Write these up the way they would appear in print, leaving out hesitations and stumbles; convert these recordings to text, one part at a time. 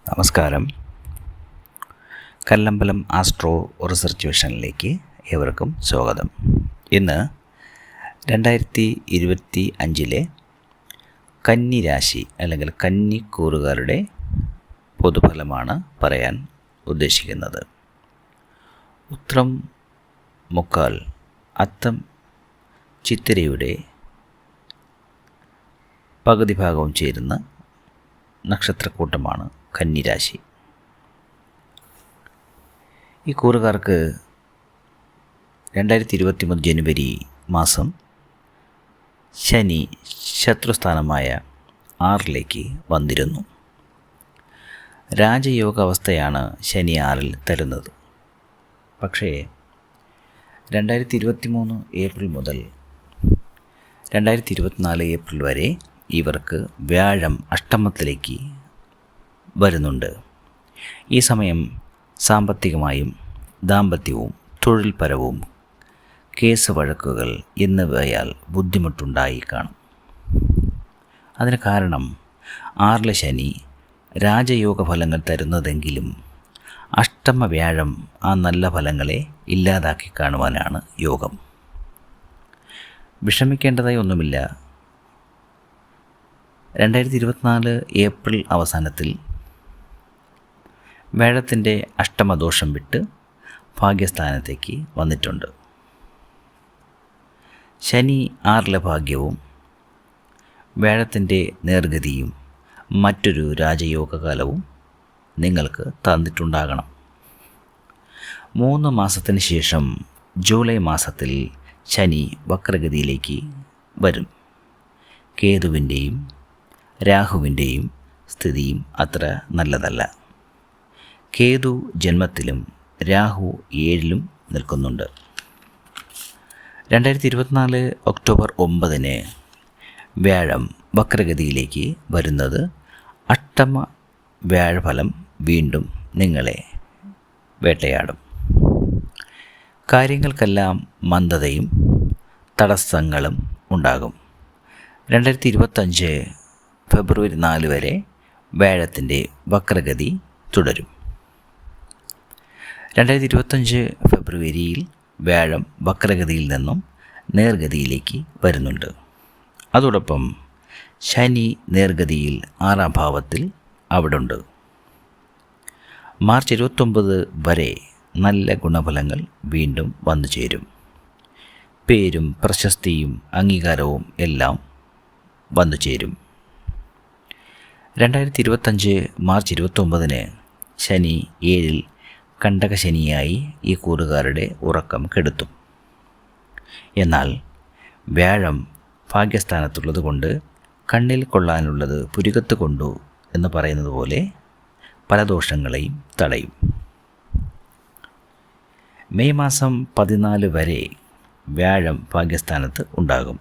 നമസ്കാരം. Kallambalam astro research വിഷനിലേക്ക് ഏവർക്കും സ്വാഗതം. ഇന്ന് 2025 കന്നി രാശി അല്ലെങ്കിൽ കന്നിക്കൂറുകാരുടെ പൊതുഫലമാണ് പറയാൻ ഉദ്ദേശിക്കുന്നത്. ഉത്രം മുക്കാൽ അത്തം ചിത്തിരയുടെ പകുതി ഭാഗവും ചേരുന്ന നക്ഷത്രക്കൂട്ടമാണ് കന്നിരാശി. ഈ കൂറുകാർക്ക് 2023 ജനുവരി മാസം ശനി ശത്രുസ്ഥാനമായ 6 വന്നിരുന്നു. രാജയോഗ അവസ്ഥയാണ് ശനി 6 തരുന്നത്. പക്ഷേ 2023 ഏപ്രിൽ മുതൽ 2024 ഏപ്രിൽ വരെ ഇവർക്ക് വ്യാഴം അഷ്ടമത്തിലേക്ക് വരുന്നുണ്ട്. ഈ സമയം സാമ്പത്തികമായും ദാമ്പത്യവും തൊഴിൽപരവും കേസ് വഴക്കുകൾ എന്നിവയാൽ ബുദ്ധിമുട്ടുണ്ടായി കാണും. അതിന് കാരണം 6 ശനി രാജയോഗ ഫലങ്ങൾ തരുന്നതെങ്കിലും അഷ്ടമ വ്യാഴം ആ നല്ല ഫലങ്ങളെ ഇല്ലാതാക്കി കാണുവാനാണ് യോഗം. വിഷമിക്കേണ്ടതായി ഒന്നുമില്ല. 2024 ഏപ്രിൽ അവസാനത്തിൽ വ്യാഴത്തിൻ്റെ അഷ്ടമദോഷം വിട്ട് ഭാഗ്യസ്ഥാനത്തേക്ക് വന്നിട്ടുണ്ട്. ശനി 6 ഭാഗ്യവും വ്യാഴത്തിൻ്റെ നേർഗതിയും മറ്റൊരു രാജയോഗകാലവും നിങ്ങൾക്ക് തന്നിട്ടുണ്ടാകണം. 3 മാസത്തിന് ശേഷം ജൂലൈ മാസത്തിൽ ശനി വക്രഗതിയിലേക്ക് വരും. കേതുവിൻ്റെയും രാഹുവിൻ്റെയും സ്ഥിതിയും അത്ര നല്ലതല്ല. കേതു ജന്മത്തിലും രാഹു 7 നിൽക്കുന്നുണ്ട്. 2024 ഒക്ടോബർ 9 വ്യാഴം വക്രഗതിയിലേക്ക് വരുന്നത് അഷ്ടമ വ്യാഴഫലം വീണ്ടും നിങ്ങളെ വേട്ടയാടും. കാര്യങ്ങൾക്കെല്ലാം മന്ദതയും തടസ്സങ്ങളും ഉണ്ടാകും. 2025 ഫെബ്രുവരി 4 വരെ വ്യാഴത്തിൻ്റെ വക്രഗതി തുടരും. 2025 ഫെബ്രുവരിയിൽ വ്യാഴം വക്രഗതിയിൽ നിന്നും നേർഗതിയിലേക്ക് വരുന്നുണ്ട്. അതോടൊപ്പം ശനി നേർഗതിയിൽ 6 ഭാവത്തിൽ അവിടെ ഉണ്ട്. മാർച്ച് 29 വരെ നല്ല ഗുണഫലങ്ങൾ വീണ്ടും വന്നു ചേരും. പേരും പ്രശസ്തിയും അംഗീകാരവും എല്ലാം വന്നു ചേരും. 2025 മാർച്ച് 29 ശനി 7 കണ്ടകശനിയായി ഈ കൂറുകാരുടെ ഉറക്കം കെടുത്തും. എന്നാൽ വ്യാഴം ഭാഗ്യസ്ഥാനത്തുള്ളത് കൊണ്ട് കണ്ണിൽ കൊള്ളാനുള്ളത് പുരികത്ത് കൊണ്ടു എന്ന് പറയുന്നത് പോലെ പല ദോഷങ്ങളെയും തടയും. മെയ് മാസം 14 വരെ വ്യാഴം ഭാഗ്യസ്ഥാനത്ത് ഉണ്ടാകും.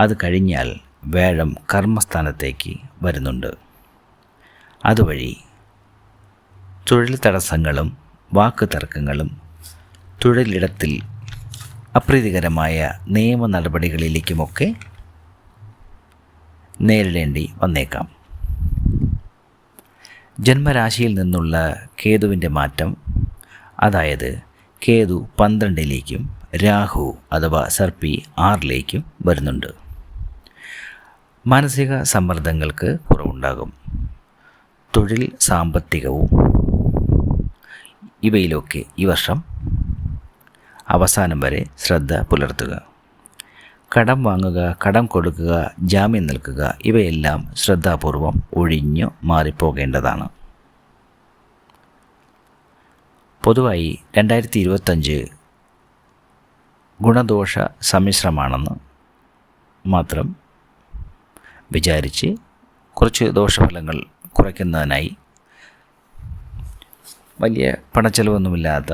അത് കഴിഞ്ഞാൽ വ്യാഴം കർമ്മസ്ഥാനത്തേക്ക് വരുന്നുണ്ട്. അതുവഴി തൊഴിൽ തടസ്സങ്ങളും വാക്ക് തർക്കങ്ങളും തൊഴിലിടത്തിൽ അപ്രീതികരമായ നിയമ നടപടികളിലേക്കുമൊക്കെ നേരിടേണ്ടി വന്നേക്കാം. ജന്മരാശിയിൽ നിന്നുള്ള കേതുവിൻ്റെ മാറ്റം, അതായത് കേതു 12 രാഹു അഥവാ സർപ്പി 6 വരുന്നുണ്ട്. മാനസിക സമ്മർദ്ദങ്ങൾക്ക് കുറവുണ്ടാകും. തൊഴിൽ സാമ്പത്തികവും ഇവയിലൊക്കെ ഈ വർഷം അവസാനം വരെ ശ്രദ്ധ പുലർത്തുക. കടം വാങ്ങുക, കടം കൊടുക്കുക, ജാമ്യം നിൽക്കുക ഇവയെല്ലാം ശ്രദ്ധാപൂർവം ഒഴിഞ്ഞു മാറിപ്പോകേണ്ടതാണ്. പൊതുവായി 2025 ഗുണദോഷ സമ്മിശ്രമാണെന്ന് മാത്രം വിചാരിച്ച് കുറച്ച് ദോഷഫലങ്ങൾ കുറയ്ക്കുന്നതിനായി വലിയ പണച്ചെലവൊന്നുമില്ലാത്ത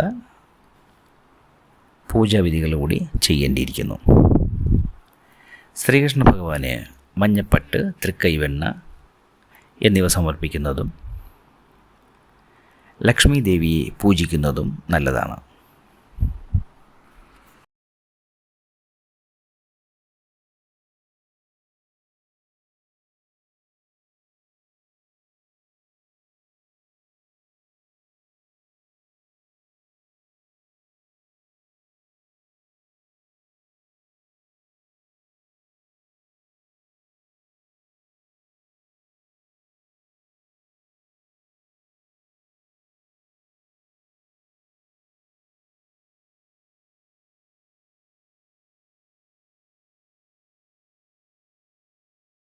പൂജാവിധികൾ കൂടി ചെയ്യേണ്ടിയിരിക്കുന്നു. ശ്രീകൃഷ്ണ ഭഗവാന് മഞ്ഞപ്പട്ട്, തൃക്കൈവെണ്ണ എന്നിവ സമർപ്പിക്കുന്നതും ലക്ഷ്മി ദേവിയെ പൂജിക്കുന്നതും നല്ലതാണ്.